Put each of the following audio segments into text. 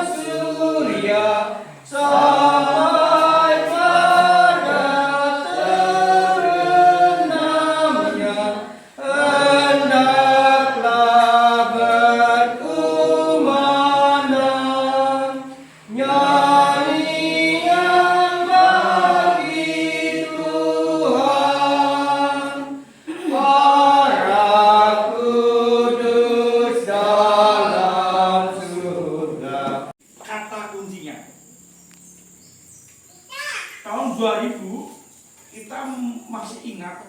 surya sampai pada terbenamnya, hendaklah berkumandang nyanyian bagi Tuhan, para kudus dalam surga. Kata kuncinya tahun 2000 kita masih ingat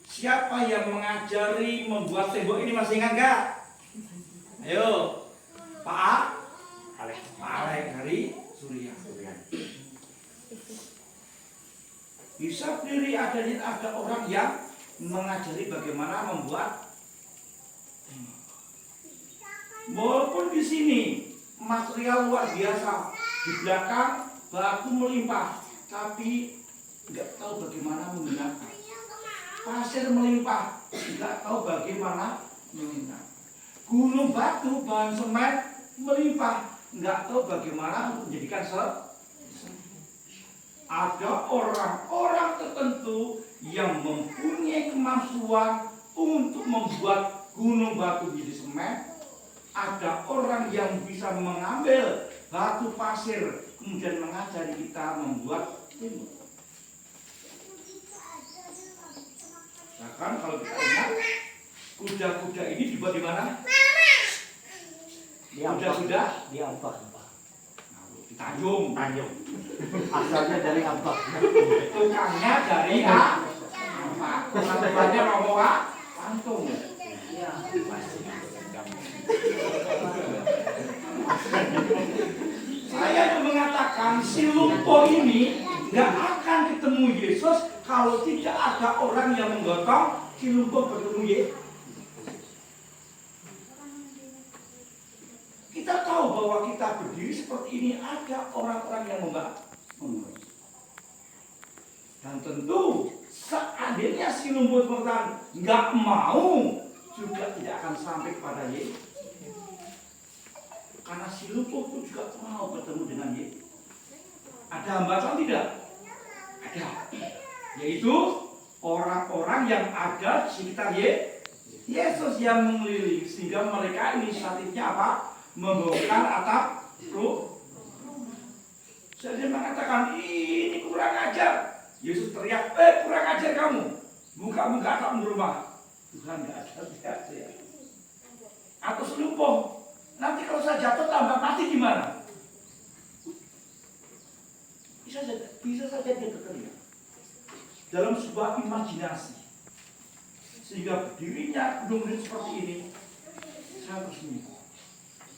siapa yang mengajari membuat tembok ini, masih ingat nggak? Ayo, Pak Alek dari Surya. Bisa berdiri ada orang yang mengajari bagaimana membuat tembok. Walaupun di sini material luar biasa, di belakang batu melimpah, tapi nggak tahu bagaimana menggunakan. Pasir melimpah, nggak tahu bagaimana menggunakan. Gunung batu, bahan semen melimpah, nggak tahu bagaimana menjadikan ada orang-orang tertentu yang mempunyai kemampuan untuk membuat gunung batu menjadi semen. Ada orang yang bisa mengambil batu pasir kemudian mengajari kita membuat tembok. Bahkan kalau kita ingat, kuda-kuda ini dibuat di mana? Kuda-kuda di Ambak. di Tanjung. Asalnya dari Ambak. Tukangnya dari Ambak. Tukangnya Romowa Langsung. Iya, pasti. Saya mengatakan si lumpuh ini nggak akan ketemu Yesus kalau tidak ada orang yang menggotong si lumpuh bertemu Yesus. Kita tahu bahwa kita berdiri seperti ini ada orang-orang yang membantu. Dan tentu seandainya si lumpuh bertahan nggak mau, juga tidak akan sampai kepada Yesus. Karena si lumpuh itu juga mau bertemu dengan Yesus. Ada hambatan tidak? Ada. Yaitu orang-orang yang ada di sekitar Yesus yang mengelilingi, sehingga mereka inisiatifnya apa? Membongkar atap rumah. Saya mengatakan ini kurang ajar. Yesus teriak, kurang ajar kamu. Buka-buka atap rumah. Tuhan nggak ada ya. Atau selumpuh. Nanti kalau saya jatuh tambah mati gimana? Bisa saja dia berteriak dalam sebuah imajinasi, sehingga berdirinya gunung seperti ini. Saya bersenyum.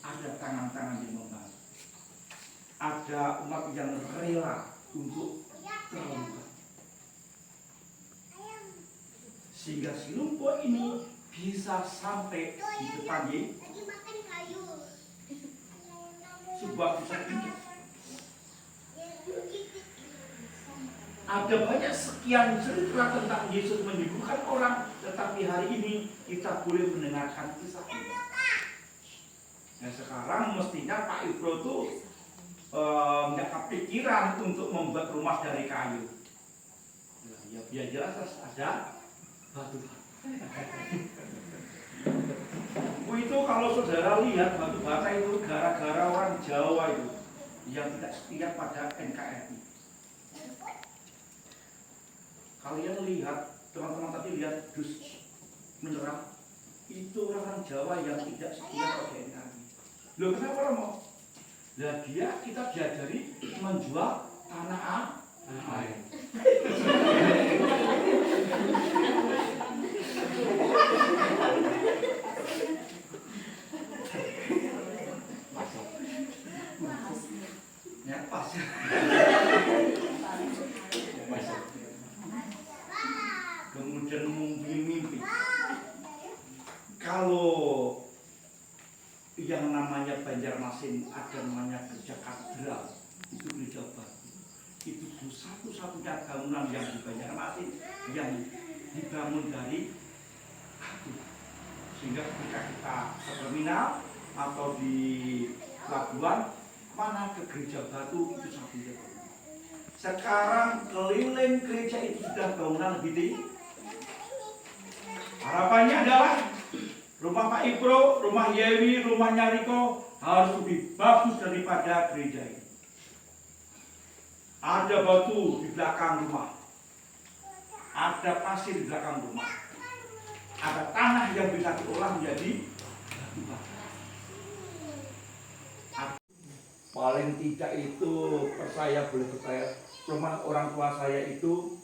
Ada tangan-tangan yang membantu, ada umat yang rela untuk terlibat, sehingga si lumpuh ini bisa sampai di depan sebuah pusat ini. Ada banyak sekian cerita tentang Yesus menyembuhkan orang, tetapi hari ini kita boleh mendengarkan kisah ini. Nah sekarang mestinya Pak Ibro itu nggak kepikiran untuk membuat rumah dari kayu. Ya biar jelas ada batu. Itu kalau saudara lihat batu bata itu gara-gara orang Jawa itu yang tidak setia pada NKRI. Kalian lihat, teman-teman tadi lihat dus menyerang, itu orang Jawa yang tidak setia pada NKRI. Loh kenapa Romo? Lah dia kita diajari menjual tanah air. Ya pas. Kemudian mimpi. Kalau yang namanya Banjarmasin ada namanya gereja katedral, itu gereja batu. Itu satu-satunya bangunan yang di Banjarmasin yang dibangun dari batu. Sehingga ketika kita ke terminal atau di Pabuan, mana ke gereja Batu itu satu-satunya. Sekarang keliling gereja itu sudah bangunan lebih tinggi. Harapannya adalah rumah Pak Ibro, rumah Yewi, rumahnya Riko harus lebih bagus daripada gereja ini. Ada batu di belakang rumah, ada pasir di belakang rumah, ada tanah yang bisa diolah menjadi batu bata. Paling tidak itu percaya boleh percaya, rumah orang tua saya itu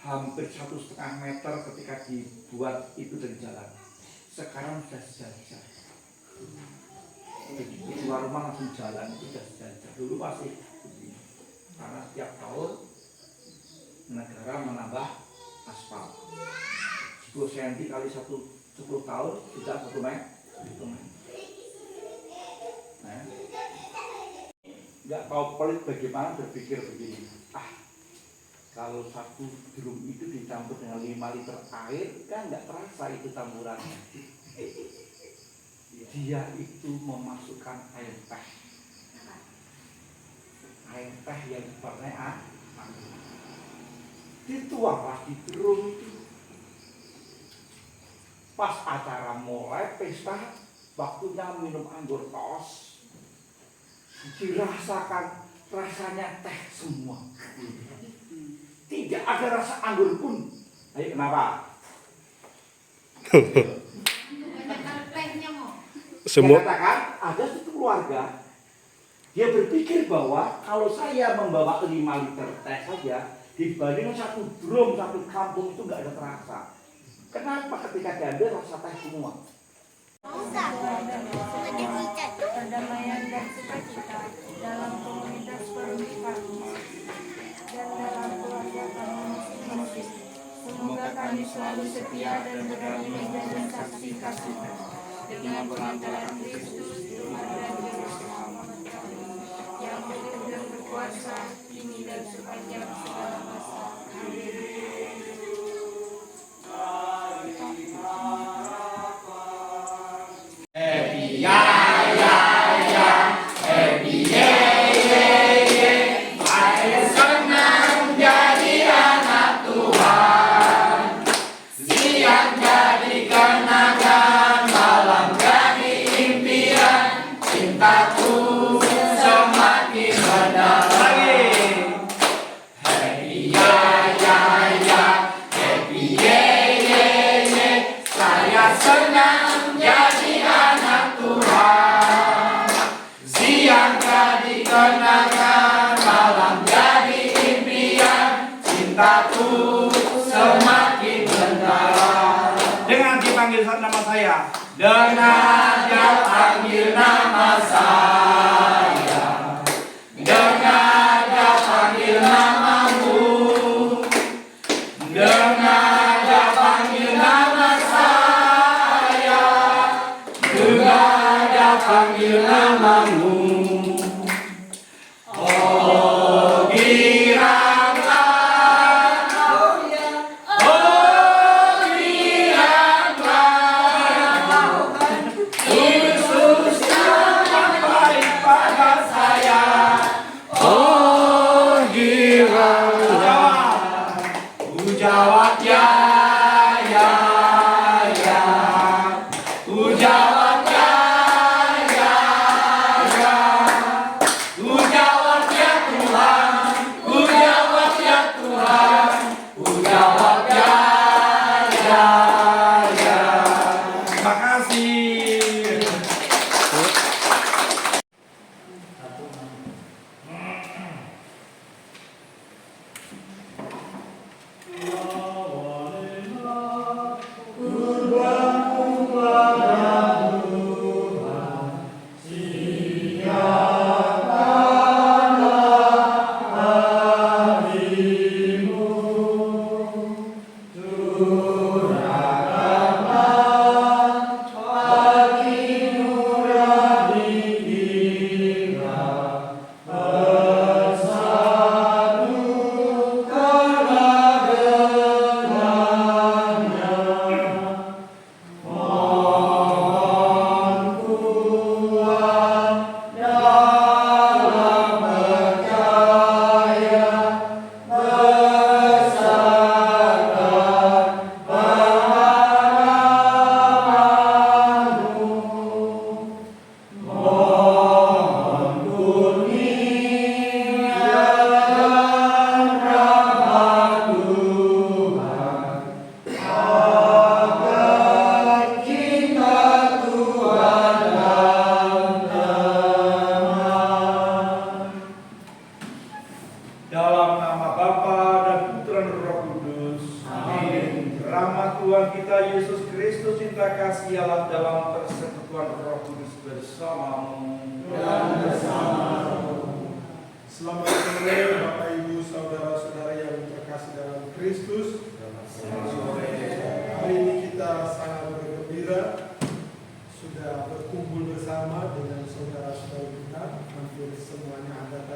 hampir 1,5 meter ketika dibuat itu dari jalan. Sekarang sudah sejajar. Jadi keluar rumah langsung jalan itu sudah sejajar. Dulu masih begini. Karena setiap tahun negara menambah aspal. 10 cm kali 10 tahun sudah 1 meter. Nah, nggak tahu pelit bagaimana berpikir begini. Kalau 1 drum itu dicampur dengan 5 liter air, kan nggak terasa itu campurannya. Dia itu memasukkan air teh. Air teh yang dipakai dituanglah di drum itu. Pas acara mulai pesta, waktunya minum anggur tos, dirasakan rasanya teh semua. Tidak ada rasa anggur pun. Ayo kenapa? Semua. Dia katakan ada satu keluarga, dia berpikir bahwa kalau saya membawa 5 liter teh saja dibanding 1 drum 1 kampung itu nggak ada terasa. Kenapa ketika diambil rasa teh semua? Perdamaian dan sukacita dalam komunitas pernikahan dan dalam keluarga kami masing-masing. Semoga kami selalu setia dan berani menjadi saksi kasih dengan pengantaran Kristus Tuhan dan Juru Selamat kami yang hidup dan berkuasa kini dan sepanjang segala masa. Dengan dipanggil nama saya, dengan dia panggil nama saya, dengan dia panggil namamu, dengan dia panggil nama saya, dengan dia panggil namamu. Oh,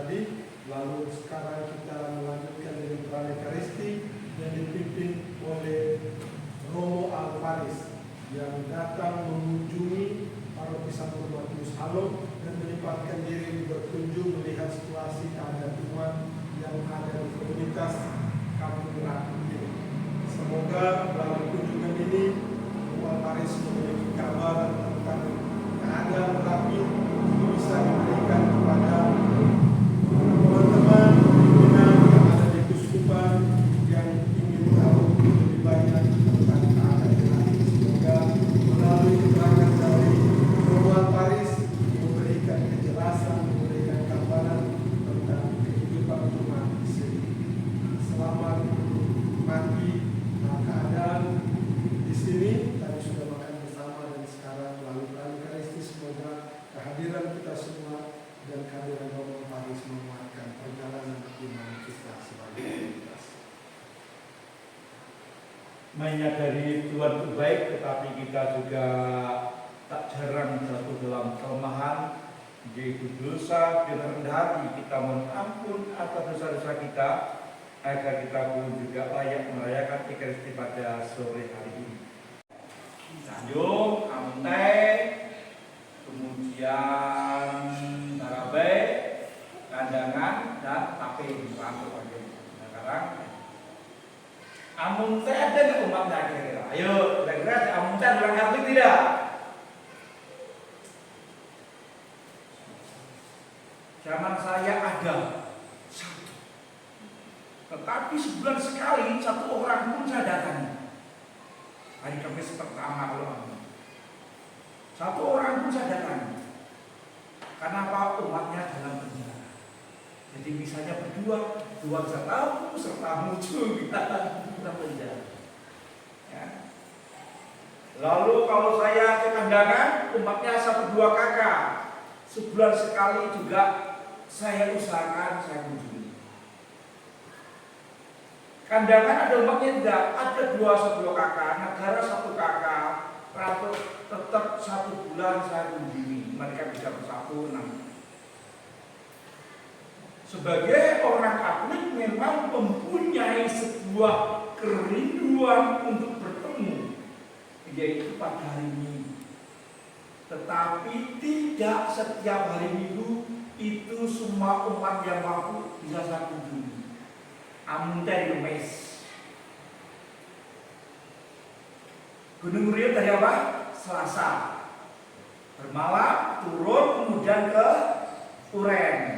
tadi. Lalu sekarang kita melanjutkan dengan perayaan Ekaristi yang dipimpin oleh Romo Alvaris yang datang mengunjungi Paroki Santo Matius Alom dan menyempatkan diri berkunjung melihat situasi keadaan umat yang ada di komunitas Kampung Rakyat ini. Semoga melalui kunjungan ini Romo Alvaris memiliki kabar tentang keadaan rapi itu bisa diberikan kepada teman-teman pimpinan yang ada di Kuskupan yang ingin tahu lebih banyak tentang keadaan ini. Semoga melalui keterangan dari Romo Alvaris memberikan kejelasan, memberikan gambaran tentang kehidupan umat di sini. Selamat pagi. Keadaan di sini tadi sudah makan bersama dan sekarang melalui perayaan Ekaristi semoga kehadiran kita semua dan kehadiran Romo Alvaris menguatkan perjalanan iman kita sebagai komunitas. Menyadari Tuhan itu baik, tetapi kita juga tak jarang jatuh dalam kelemahan, yaitu dosa. Dengan rendah hati kita mohon ampun atas dosa-dosa kita, agar kita pun juga layak merayakan Ekaristi pada sore hari ini. Sanjung, Amuntai, kemudian Tarabai, Kandangan, dan Taping. Sekarang Amuntai ada nggak umatnya kira-kira? Ayo, kira-kira Amuntai orang Katolik tidak? Zaman saya ada satu. Tetapi sebulan sekali satu orang pun saya datangi. Hari Kamis pertama kalau satu orang pun saya datangi. Karena umatnya dalam penjara. Jadi misalnya berdua, dua bisa tahu serta muncul kita dalam penjara. Ya. Lalu kalau saya ke Kandangan, umatnya 1-2 kakak. Sebulan sekali juga saya usahakan saya kunjungi. Kandangan ada umatnya tidak, ada 2 kakak, negara 1 kakak, ratu tetap 1 bulan saya kunjungi, mereka bisa bersatu 6. Sebagai orang Katolik memang mempunyai sebuah kerinduan untuk bertemu, yaitu pada hari Minggu. Tetapi tidak setiap hari Minggu itu semua umat yang mampu bisa saya kunjungi. Amuntai Kemis. Gunung Rio dari apa? Selasa. Bermalam, turun, kemudian ke Uren.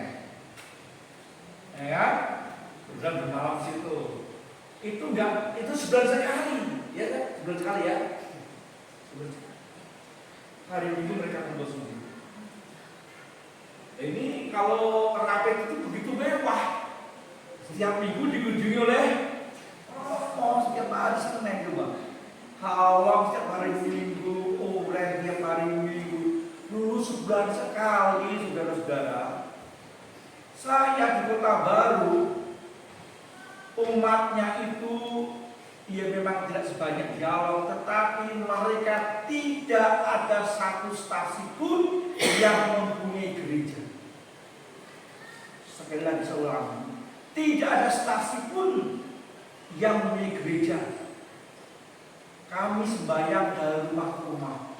Ya, kemudian bermalam di situ. Itu enggak, itu sebulan sekali, ya kan? Sebulan sekali ya. Sebulan sekali. Hari Minggu mereka kumpul sendiri. Ini kalau rapid itu begitu mewah. Setiap minggu dikunjungi oleh setiap hari Senin juga. Hawang setiap hari Minggu, Uren setiap hari Minggu. Dulu sebulan sekali, saudara-saudara. Saya di Kota Baru, umatnya itu ya memang tidak sebanyak Jawa, tetapi mereka tidak ada satu stasi pun yang mempunyai gereja. Sekali lagi saya ulangi. Tidak ada stasi pun yang mempunyai gereja. Kami sembahyang dari rumah ke rumah.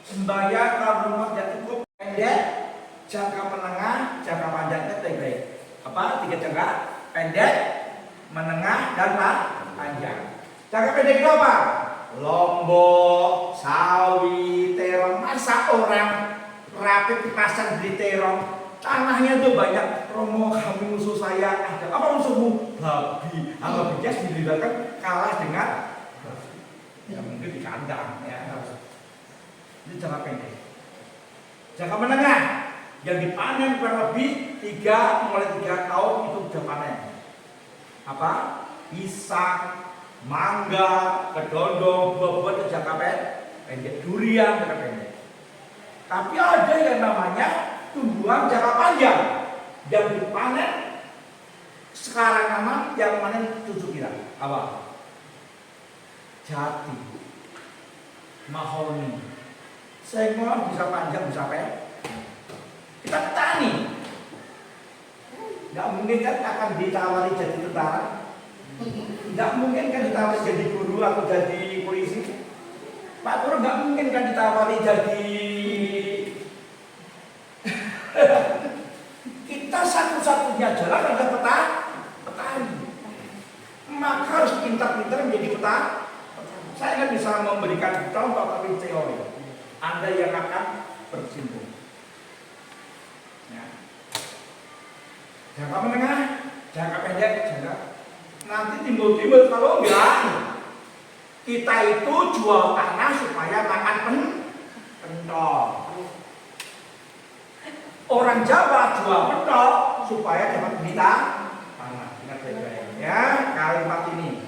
Sembahyang kalau rumah tidak cukup pendek, jangka menengah, jangka panjangnya baik. Apa? 3 jangka pendek, menengah, dan panjang. Jangka pendek itu apa? Lombok, Sawi, Terong. Masa orang rapid di pasar beli terong? Tanahnya itu banyak. Romo, kami musuh saya ada. Apa musuhmu? Babi. Babi jas dilibatkan kalah dengan babi. Ya mungkin di kandang. Ya. Ini jangka pendek. Jangka menengah yang dipanen kurang lebih mulai 3 tahun itu sudah panen. Apa? Pisang, mangga, kedondong, buah-buahan itu jangka pendek. Durian jangka pendek. Tapi ada yang namanya tumbuhan jangka panjang yang dipanen sekarang aman, yang panen 7 kira. Apa? Jati, mahoni, sengon bisa panjang bisa pendek. Kita petani, mungkin kan akan ditawari jadi tentara. Nggak mungkin kan ditawari jadi guru atau jadi polisi. Pak Guru nggak mungkin kan ditawari jadi kita satu-satunya jalan adalah petani. Maka harus pintar-pintar menjadi petani. Saya kan bisa memberikan contoh tapi teori. Anda yang akan bersimpul. Ya. Jangka menengah, jangka pendek, nanti timbul-timbul. Kalau enggak, kita itu jual tanah supaya makan pentol. Orang Jawa jual pentol supaya dapat berita tanah. Ingat baik-baik ya kalimat ini.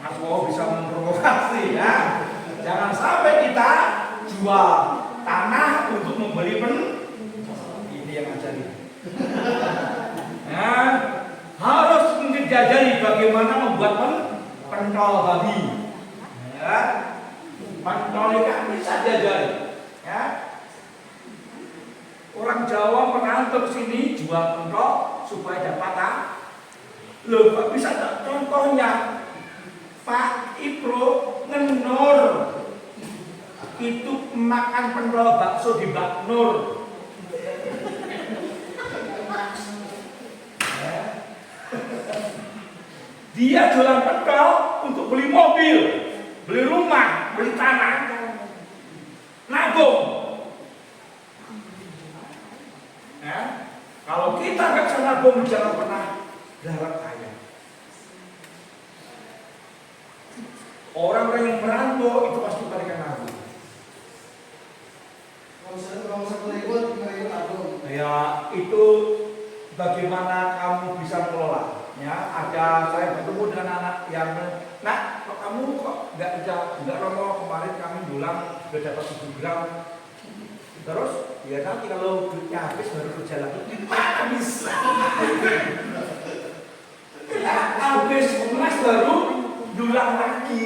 Mas Wow bisa memprovokasi ya. Jangan sampai kita jual tanah untuk membeli ini yang ajari. Ya, harus mempelajari bagaimana membuat pentol babi. Ya, pentol ikan bisa diajari. Ya, orang Jawa merantau sini jual pentol supaya dapat loh, Pak bisa tak contohnya? Pak Ipro ngenur itu makan pentol bakso di Bak Nur. Dia jualan pentol untuk beli mobil, beli rumah, beli tanah, nabung. Ya, kalau kita nggak bisa nabung, jangan pernah dalam kaya. Orang-orang yang merantau itu pasti balikan nabung. Kalau satu ikut nabung. Ya itu bagaimana kamu bisa mengelola. Ya ada saya bertemu dengan anak yang nak kok kamu kok nggak romo kemarin kami bilang sudah dapat 7 gram. Terus ya nanti kalau duitnya habis baru kerja lagi. Gimana bisa? Ya, habis emas baru dulang lagi.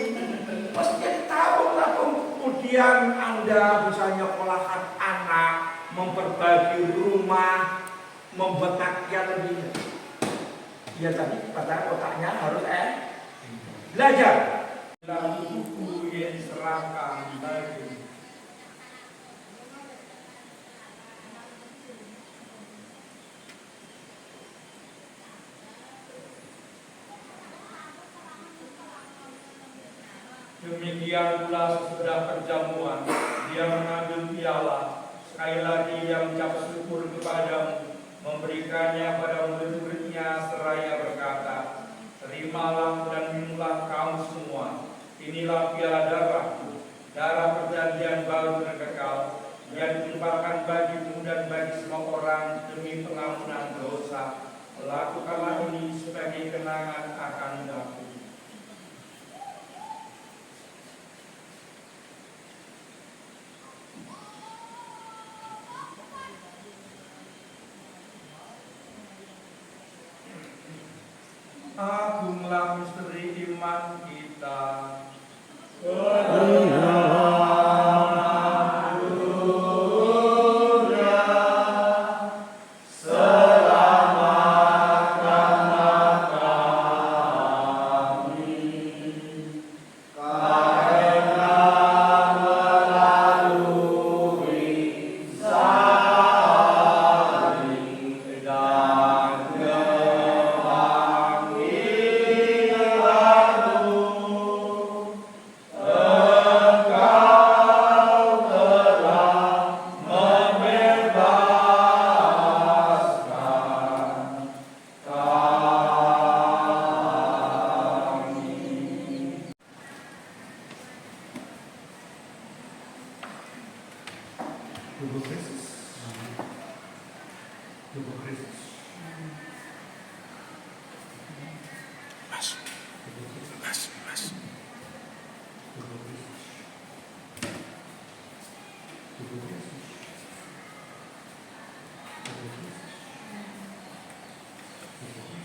Pasti tabung-tabung. Kemudian Anda bisa nyekolahan anak, memperbaiki rumah, membuat rakyat lebih. Ya tadi pada otaknya harus belajar. Dalam buku yang serahkan bagi demikian pula sesudah perjamuan, dia mengambil piala. Sekali lagi dia mengucap syukur kepadamu, memberikannya pada murid-muridnya seraya berkata, terimalah dan minumlah kamu semua. Inilah piala darahku, darah perjanjian baru dan kekal, yang ditumpahkan bagimu dan bagi semua orang demi pengampunan dosa. Lakukanlah ini sebagai kenangan akan aku. Agunglah misteri iman kita. Tubuh Kristus. Tubuh Kristus. Mas. Tubuh Kristus. Mas. Tubuh Kristus. Tubuh Kristus. Tubuh Kristus. Tubuh Kristus.